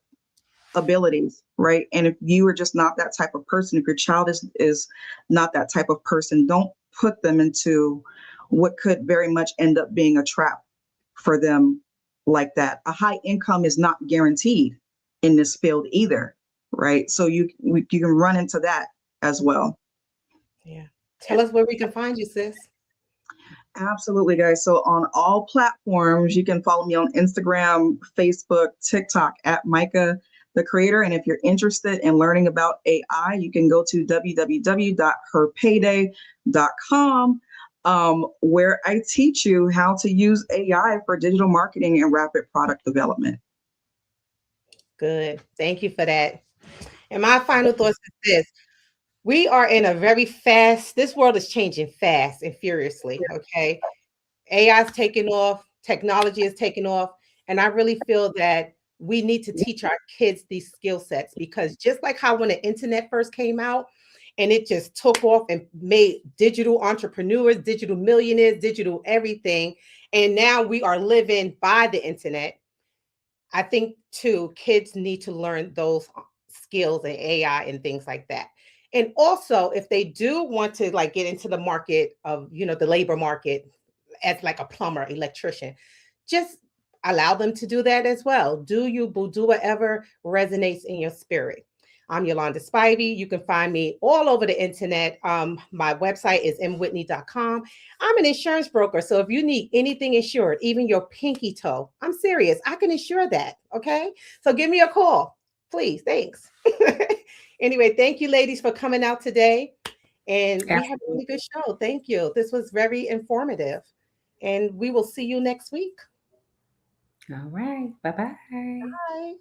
abilities, right? And if you are just not that type of person, if your child is not that type of person, don't put them into what could very much end up being a trap for them like that. A high income is not guaranteed in this field either, right? So you can run into that as well. Yeah. Tell us where we can find you, sis. Absolutely, guys. So on all platforms, you can follow me on Instagram, Facebook, TikTok at Micah the Creator. And if you're interested in learning about AI, you can go to www.herpayday.com, where I teach you how to use AI for digital marketing and rapid product development. Good. Thank you for that. And my final thoughts is this. We are in a very this world is changing fast and furiously, okay? AI is taking off, technology is taking off, and I really feel that we need to teach our kids these skill sets, because just like how when the internet first came out and it just took off and made digital entrepreneurs, digital millionaires, digital everything, and now we are living by the internet. I think too, kids need to learn those skills and AI and things like that. And also, if they do want to like get into the market of, the labor market as like a plumber, electrician, just allow them to do that as well. Do whatever resonates in your spirit. I'm Yolanda Spivey. You can find me all over the internet. My website is mwhitney.com. I'm an insurance broker. So if you need anything insured, even your pinky toe, I'm serious. I can insure that. Okay. So give me a call, please. Thanks. Anyway, thank you, ladies, for coming out today. And we had a Absolutely. really good show. Thank you. This was very informative. And we will see you next week. All right. Bye-bye. Bye.